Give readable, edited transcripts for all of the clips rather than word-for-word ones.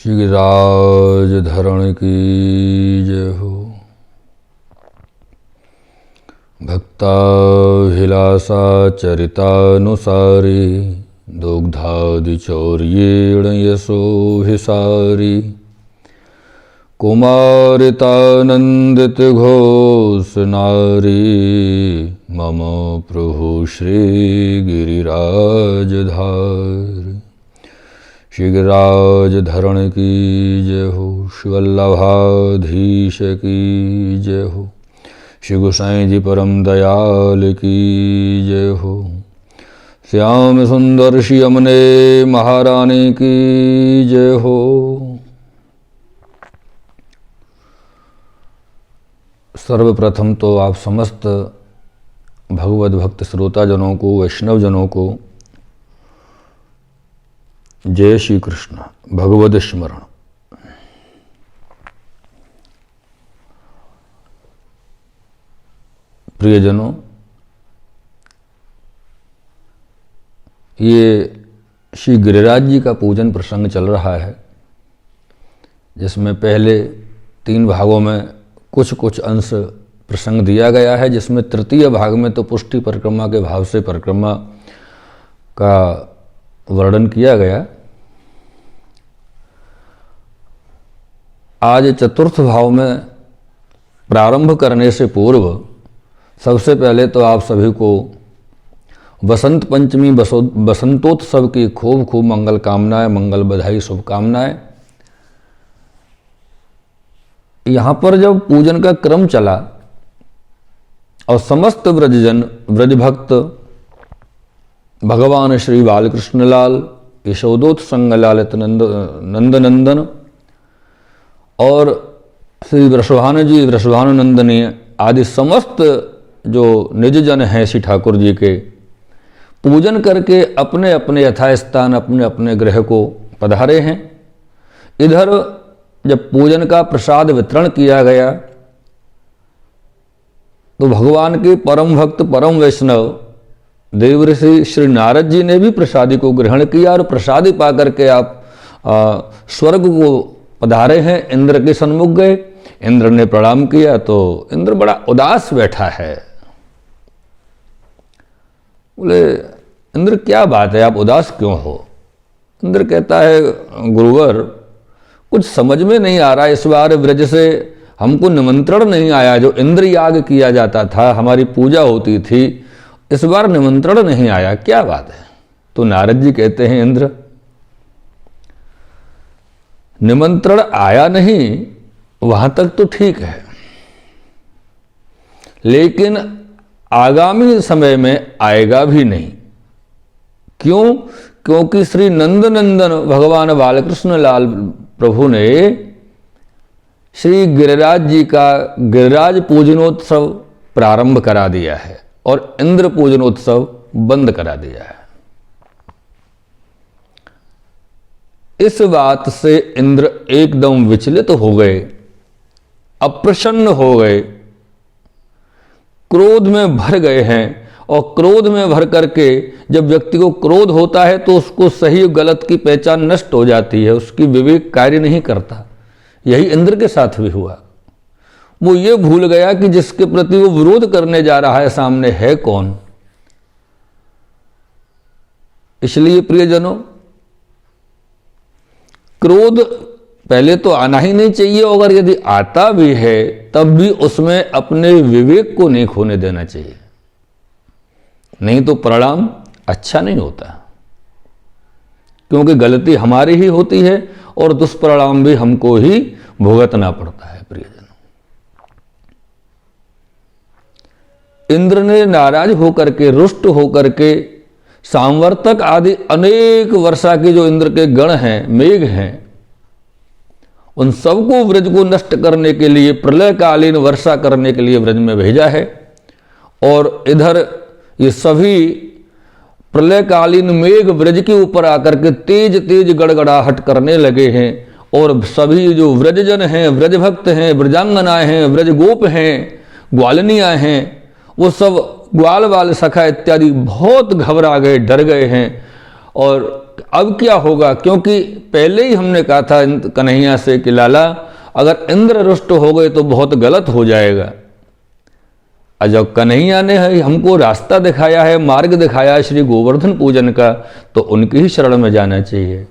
गिरिराज धरण की जय हो। भक्ताभिलाषा चरितानुसारी दुग्धादिचौर्येण यशोभिसारी कुमारितानंदित घोष नारी मम प्रभु श्री गिरिराजधारी। श्री गिरिराज धरण की जय हो। शिवल्लभाधीश की जय हो। श्री गोसाई जी परम दयाल की जय हो। श्याम सुंदर श्री यमुने महारानी की जय हो। सर्वप्रथम तो आप समस्त भगवत भक्त श्रोताजनों को, वैष्णवजनों को जय श्री कृष्ण। भगवद स्मरण। प्रियजनों, ये श्री गिरिराज जी का पूजन प्रसंग चल रहा है, जिसमें पहले 3 भागों में कुछ कुछ अंश प्रसंग दिया गया है, जिसमें तृतीय भाग में तो पुष्टि परिक्रमा के भाव से परिक्रमा का वर्णन किया गया। आज चतुर्थ भाव में प्रारंभ करने से पूर्व सबसे पहले तो आप सभी को वसंत पंचमी बसंतोत्सव की खूब खूब मंगल कामनाएं, मंगल बधाई, शुभकामनाएं। यहाँ पर जब पूजन का क्रम चला और समस्त व्रजजन, व्रज भक्त भगवान श्री बालकृष्ण लाल, यशोदोत्संग लालित नंदनंदन और श्री वृषभानुजी, वृषभानुनंदनी आदि समस्त जो निज जन हैं श्री ठाकुर जी के, पूजन करके अपने अपने यथास्थान, अपने अपने गृह को पधारे हैं। इधर जब पूजन का प्रसाद वितरण किया गया तो भगवान के परम भक्त, परम वैष्णव देवऋषि श्री नारद जी ने भी प्रसादी को ग्रहण किया और प्रसादी पा करके आप स्वर्ग को पधारे हैं। इंद्र के सन्मुख गए, इंद्र ने प्रणाम किया तो इंद्र बड़ा उदास बैठा है। बोले, इंद्र क्या बात है, आप उदास क्यों हो? इंद्र कहता है, गुरुवर कुछ समझ में नहीं आ रहा, इस बार व्रज से हमको निमंत्रण नहीं आया। जो इंद्र याग किया जाता था, हमारी पूजा होती थी, इस बार निमंत्रण नहीं आया, क्या बात है? तो नारद जी कहते हैं, इंद्र निमंत्रण आया नहीं वहां तक तो ठीक है, लेकिन आगामी समय में आएगा भी नहीं। क्यों? क्योंकि श्री नंदनंदन भगवान बालकृष्ण लाल प्रभु ने श्री गिरिराज जी का गिरिराज पूजनोत्सव प्रारंभ करा दिया है और इंद्र पूजनोत्सव बंद करा दिया है। इस बात से इंद्र एकदम विचलित हो गए, अप्रसन्न हो गए, क्रोध में भर गए हैं। और क्रोध में भर करके जब व्यक्ति को क्रोध होता है तो उसको सही गलत की पहचान नष्ट हो जाती है, उसकी विवेक कार्य नहीं करता। यही इंद्र के साथ भी हुआ। वो ये भूल गया कि जिसके प्रति वो विरोध करने जा रहा है सामने है कौन। इसलिए प्रियजनों, क्रोध पहले तो आना ही नहीं चाहिए, अगर यदि आता भी है तब भी उसमें अपने विवेक को नहीं खोने देना चाहिए, नहीं तो परिणाम अच्छा नहीं होता। क्योंकि गलती हमारी ही होती है और दुष्परिणाम भी हमको ही भुगतना पड़ता है। प्रियजनों, इंद्र ने नाराज होकर के, रुष्ट होकर के सांवर्तक आदि अनेक वर्षा के जो इंद्र के गण हैं, मेघ हैं, उन सबको व्रज को नष्ट करने के लिए, प्रलयकालीन वर्षा करने के लिए व्रज में भेजा है। और इधर ये सभी प्रलयकालीन मेघ व्रज के ऊपर आकर के तेज तेज गड़गड़ाहट करने लगे हैं। और सभी जो व्रजजन हैं, व्रज भक्त हैं, व्रजांगनाएं हैं, व्रज गोप हैं, ग्वालनियां हैं, वो सब ग्वाल वाल सखा इत्यादि बहुत घबरा गए, डर गए हैं। और अब क्या होगा, क्योंकि पहले ही हमने कहा था कन्हैया से कि लाला अगर इंद्र रुष्ट हो गए तो बहुत गलत हो जाएगा। और जब कन्हैया ने हमको रास्ता दिखाया है, मार्ग दिखाया है श्री गोवर्धन पूजन का, तो उनकी ही शरण में जाना चाहिए।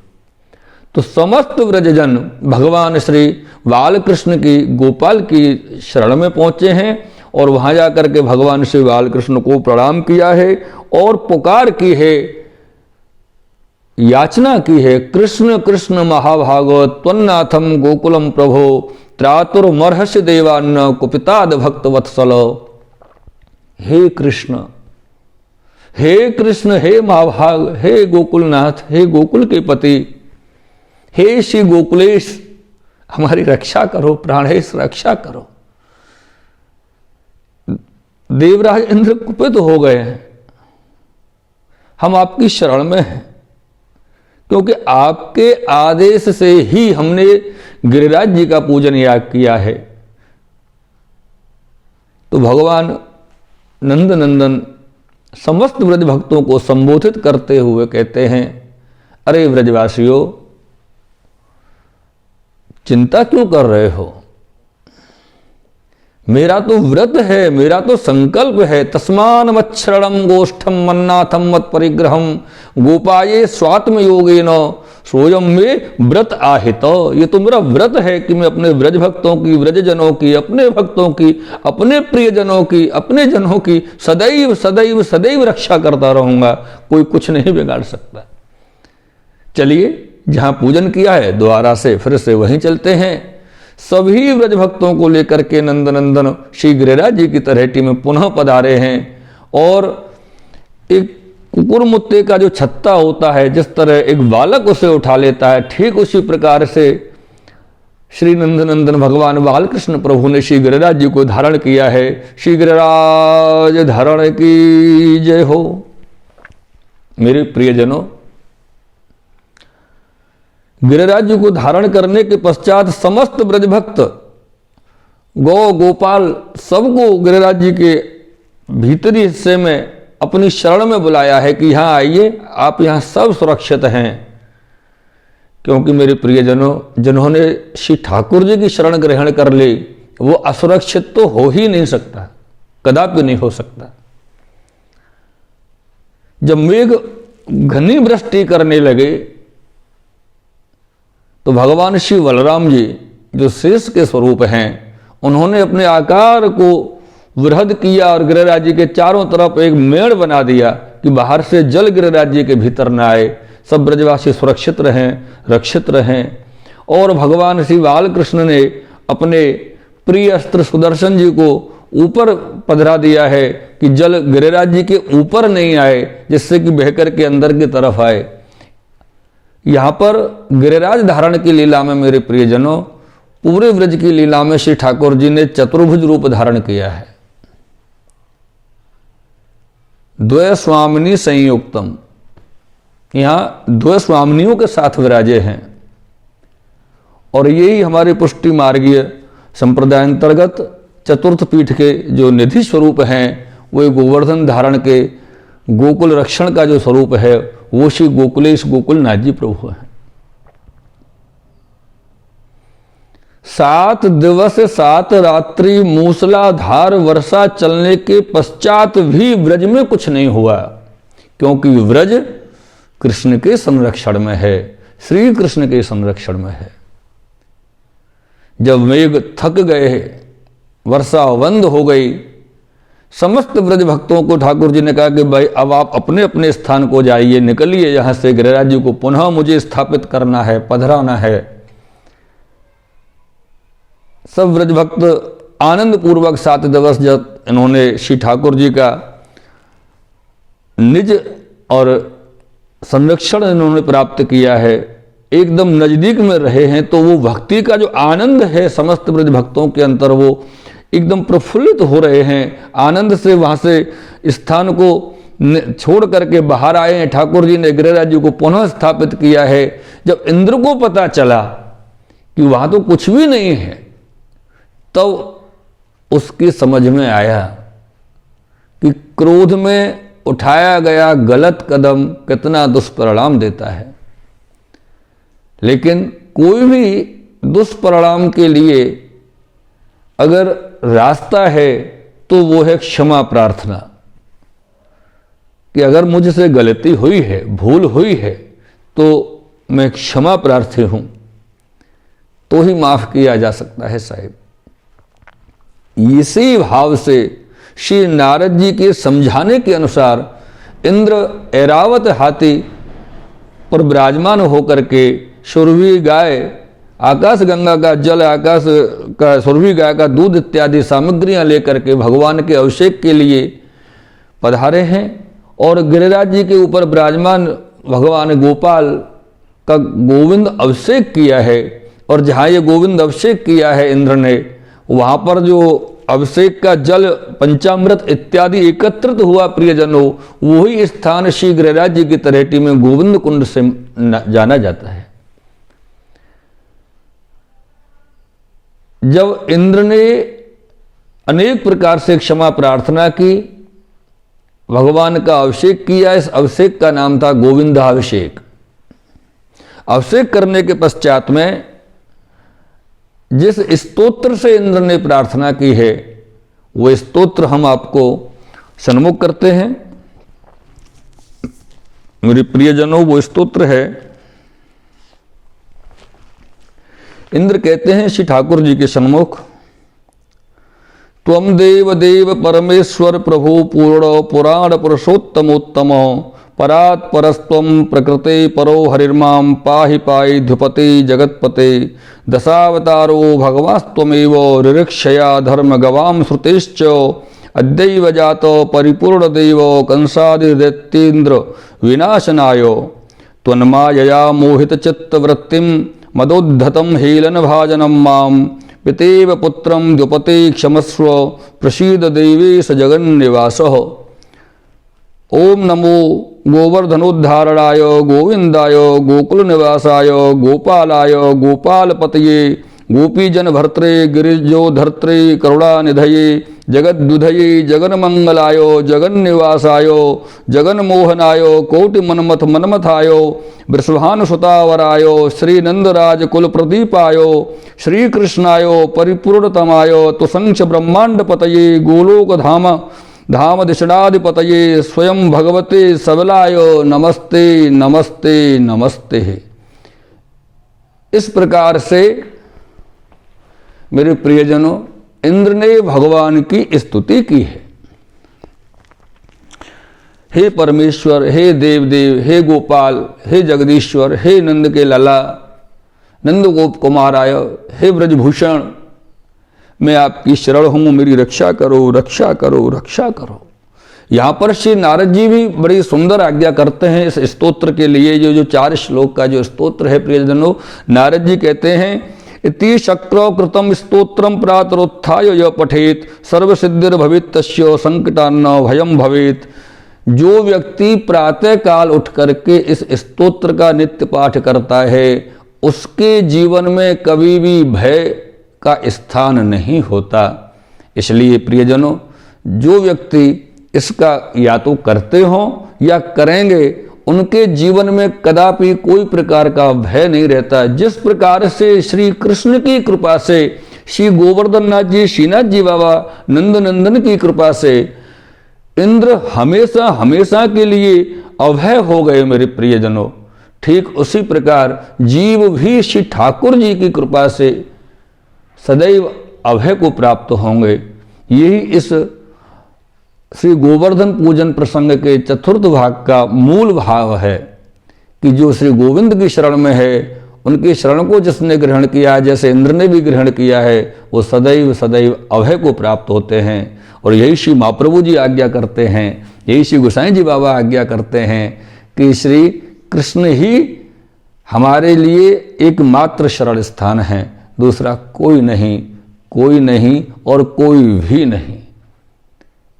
तो समस्त व्रजजन भगवान श्री बालकृष्ण की, गोपाल की शरण में पहुंचे हैं और वहां जाकर के भगवान श्री बालकृष्ण को प्रणाम किया है और पुकार की है, याचना की है, कृष्ण कृष्ण महाभागो त्वन्नाथम गोकुलम प्रभो त्रातुर्मर्हस्य देवान्न कुपिताद भक्त वत्सल। हे कृष्ण, हे कृष्ण, हे महाभाग, हे गोकुलनाथ, हे गोकुल के पति, हे श्री गोकुलेश, हमारी रक्षा करो, प्राणेश रक्षा करो। देवराज इंद्र कुपित हो गए हैं, हम आपकी शरण में हैं, क्योंकि आपके आदेश से ही हमने गिरिराज जी का पूजन याग किया है। तो भगवान नंद नंदन समस्त व्रज भक्तों को संबोधित करते हुए कहते हैं, अरे व्रजवासियों, चिंता क्यों कर रहे हो? मेरा तो व्रत है, मेरा तो संकल्प है। तस्मान मच्छरणम गोष्ठम मन्नाथम मत परिग्रहम गोपाये स्वात्म योगेन सोयम में व्रत आहित। ये तो मेरा व्रत है कि मैं अपने व्रज भक्तों की, व्रजजनों की, अपने भक्तों की, अपने प्रियजनों की, अपने जनों की सदैव सदैव सदैव रक्षा करता रहूंगा। कोई कुछ नहीं बिगाड़ सकता। चलिए, जहां पूजन किया है दोबारा से फिर से वहीं चलते हैं। सभी व्रज भक्तों को लेकर के नंदनंदन श्री गिरिराज जी की तलहटी में पुनः पधारे हैं और एक कुकुर मुत्ते का जो छत्ता होता है, जिस तरह एक बालक उसे उठा लेता है, ठीक उसी प्रकार से श्री नंदनंदन भगवान बालकृष्ण प्रभु ने श्री गिरिराज जी को धारण किया है। श्री गिरिराज धारण की जय हो। मेरे प्रियजनों, गिरिराज जी को धारण करने के पश्चात समस्त ब्रजभक्त, गौ गोपाल, सबको गिरिराज जी के भीतरी हिस्से में अपनी शरण में बुलाया है कि यहां आइए, आप यहां सब सुरक्षित हैं। क्योंकि मेरे प्रियजनों, जिन्होंने श्री ठाकुर जी की शरण ग्रहण कर ली, वो असुरक्षित तो हो ही नहीं सकता, कदापि नहीं हो सकता। जब मेघ घनी वृष्टि करने लगे तो भगवान श्री बलराम जी, जो शेष के स्वरूप हैं, उन्होंने अपने आकार को वृहद किया और गिरिराज जी के चारों तरफ एक मेड़ बना दिया कि बाहर से जल गिरिराज जी के भीतर न आए, सब ब्रजवासी सुरक्षित रहें, रक्षित रहें। और भगवान श्री बालकृष्ण ने अपने प्रिय अस्त्र सुदर्शन जी को ऊपर पधरा दिया है कि जल गिरिराज जी के ऊपर नहीं आए, जिससे कि बहकर के अंदर की तरफ आए। यहां पर गिरिराज धारण की लीला में मेरे प्रियजनों, पूरे व्रज की लीला में श्री ठाकुर जी ने चतुर्भुज रूप धारण किया है। द्वय स्वामिनी संयुक्तम, यहां द्वय स्वामिनियों के साथ विराजे हैं। और यही हमारे पुष्टि मार्गीय संप्रदाय अंतर्गत चतुर्थ पीठ के जो निधि स्वरूप हैं, वो गोवर्धन धारण के गोकुल रक्षण का जो स्वरूप है, वो श्री गोकुलेश गोकुलनाथ जी प्रभु हैं। 7 दिवस 7 रात्रि मूसलाधार वर्षा चलने के पश्चात भी व्रज में कुछ नहीं हुआ, क्योंकि व्रज कृष्ण के संरक्षण में है, श्री कृष्ण के संरक्षण में है। जब मेघ थक गए, वर्षा बंद हो गई, समस्त व्रज भक्तों को ठाकुर जी ने कहा कि भाई अब आप अपने अपने स्थान को जाइए, निकलिए यहां से, गिरिराज जी को पुनः मुझे स्थापित करना है, पधराना है। सब व्रज भक्त आनंद पूर्वक 7 दिवस जब इन्होंने श्री ठाकुर जी का निज और संरक्षण इन्होंने प्राप्त किया है, एकदम नजदीक में रहे हैं, तो वो भक्ति का जो आनंद है समस्त व्रज भक्तों के अंतर, वो एकदम प्रफुल्लित हो रहे हैं। आनंद से वहां से स्थान को छोड़ करके बाहर आए हैं। ठाकुर जी ने गिरिराज जी को पुनः स्थापित किया है। जब इंद्र को पता चला कि वहां तो कुछ भी नहीं है, तब उसकी समझ में आया कि क्रोध में उठाया गया गलत कदम कितना दुष्परिणाम देता है। लेकिन कोई भी दुष्परिणाम के लिए अगर रास्ता है तो वो है क्षमा प्रार्थना, कि अगर मुझसे गलती हुई है, भूल हुई है, तो मैं क्षमा प्रार्थी हूं, तो ही माफ किया जा सकता है साहिब। इसी भाव से श्री नारद जी के समझाने के अनुसार इंद्र ऐरावत हाथी पर विराजमान होकर के सुरभि गाय, आकाश गंगा का जल, आकाश का सुरभि गाय का दूध इत्यादि सामग्रियां लेकर के भगवान के अभिषेक के लिए पधारे हैं। और गिरिराज जी के ऊपर विराजमान भगवान गोपाल का गोविंद अभिषेक किया है। और जहाँ ये गोविंद अभिषेक किया है इंद्र ने, वहाँ पर जो अभिषेक का जल, पंचामृत इत्यादि एकत्रित हुआ प्रियजनों, वही स्थान श्री गिरिराज जी की तलहटी में गोविंद कुंड से जाना जाता है। जब इंद्र ने अनेक प्रकार से क्षमा प्रार्थना की, भगवान का अभिषेक किया, इस अभिषेक का नाम था गोविंदाभिषेक। अभिषेक करने के पश्चात में जिस स्तोत्र से इंद्र ने प्रार्थना की है, वो स्तोत्र हम आपको सन्मुख करते हैं। मेरे प्रियजनों, वो स्तोत्र है, इंद्र कहते हैं श्री ठाकुर जी के सन्मुख, त्वं देव देव परमेश्वर प्रभु पूर्ण पुराण पुरुषोत्तमोत्तम परात् परस्त्वं प्रकृते परो हरिर्मां पाहि पाहि ध्युपते जगत्पते दशावतारो भगवास्त्वमेव ऋक्षया धर्म गवां श्रुतेश्च अद्यैव जातो परिपूर्ण देव कंसादिदैत्येन्द्र विनाशनाय त्वन्मायया मोहित चित्तवृत्तिं मदोद्धतं हेलन भाजनं मां पितेव पुत्रं द्युपते क्षमस्व प्रसीद देवेश जगन्निवासः। ओम नमो गोवर्धनोद्धारणाय गोविंदाय गोकुलनिवासाय गोपालाय गोपालपतये गोपीजन भर्त्रे गिरिजोधर्त्रे करुणानिधये जगद्दुधये जगन्मंगलाय जगन्निवासाय जगन्मोहनाय कोटिमन्मथ मनमथाय वृषभानुसुतावराय श्रीनंदराज कुलप्रदीपाय श्रीकृष्णाय परिपूर्णतमाय तुसंच ब्रह्मांडपतये गोलोकधाम धाम दिशणाधिपतये स्वयं भगवते सबलाय नमस्ते नमस्ते नमस्ते। इस प्रकार से मेरे प्रियजनों, इंद्र ने भगवान की स्तुति की है। हे परमेश्वर, हे देवदेव, हे गोपाल, हे जगदीश्वर, हे नंद के लाला, नंद गोप कुमाराय, हे ब्रजभूषण, मैं आपकी शरण हूं, मेरी रक्षा करो, रक्षा करो, रक्षा करो। यहाँ पर श्री नारद जी भी बड़ी सुंदर आज्ञा करते हैं इस स्तोत्र के लिए। जो 4 श्लोक का जो स्तोत्र है प्रियजनों, नारद जी कहते हैं, इति शक्रो कृतम स्तोत्रम प्रातरुत्थाय य पठेत सर्वसिद्धिर भवेत् तस्य संकटान्न भयम भवेत्। जो व्यक्ति प्रातः काल उठ करके इस स्तोत्र का नित्य पाठ करता है, उसके जीवन में कभी भी भय का स्थान नहीं होता। इसलिए प्रियजनों, जो व्यक्ति इसका या तो करते हो या करेंगे, उनके जीवन में कदापि कोई प्रकार का भय नहीं रहता। जिस प्रकार से श्री कृष्ण की कृपा से, श्री गोवर्धन नाथ जी, श्रीनाथ जी बाबा नंद नंदन की कृपा से इंद्र हमेशा हमेशा के लिए अभय हो गए मेरे प्रियजनों, ठीक उसी प्रकार जीव भी श्री ठाकुर जी की कृपा से सदैव अभय को प्राप्त होंगे। यही इस श्री गोवर्धन पूजन प्रसंग के चतुर्थ भाग का मूल भाव है कि जो श्री गोविंद की शरण में है, उनकी शरण को जिसने ग्रहण किया, जैसे इंद्र ने भी ग्रहण किया है, वो सदैव सदैव अभय को प्राप्त होते हैं। और यही श्री महाप्रभु जी आज्ञा करते हैं, यही श्री गोसाई जी बाबा आज्ञा करते हैं कि श्री कृष्ण ही हमारे लिए एकमात्र शरण स्थान है, दूसरा कोई नहीं, कोई नहीं और कोई भी नहीं।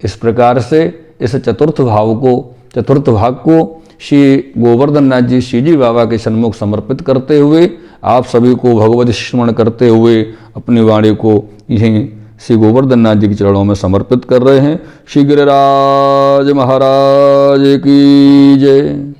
इस प्रकार से इस चतुर्थ भाग को श्री गोवर्धन नाथ जी श्री जी बाबा के सन्मुख समर्पित करते हुए, आप सभी को भगवत स्मरण करते हुए अपनी वाणी को यहीं श्री गोवर्धन नाथ जी के चरणों में समर्पित कर रहे हैं। श्री गिरिराज महाराज की जय।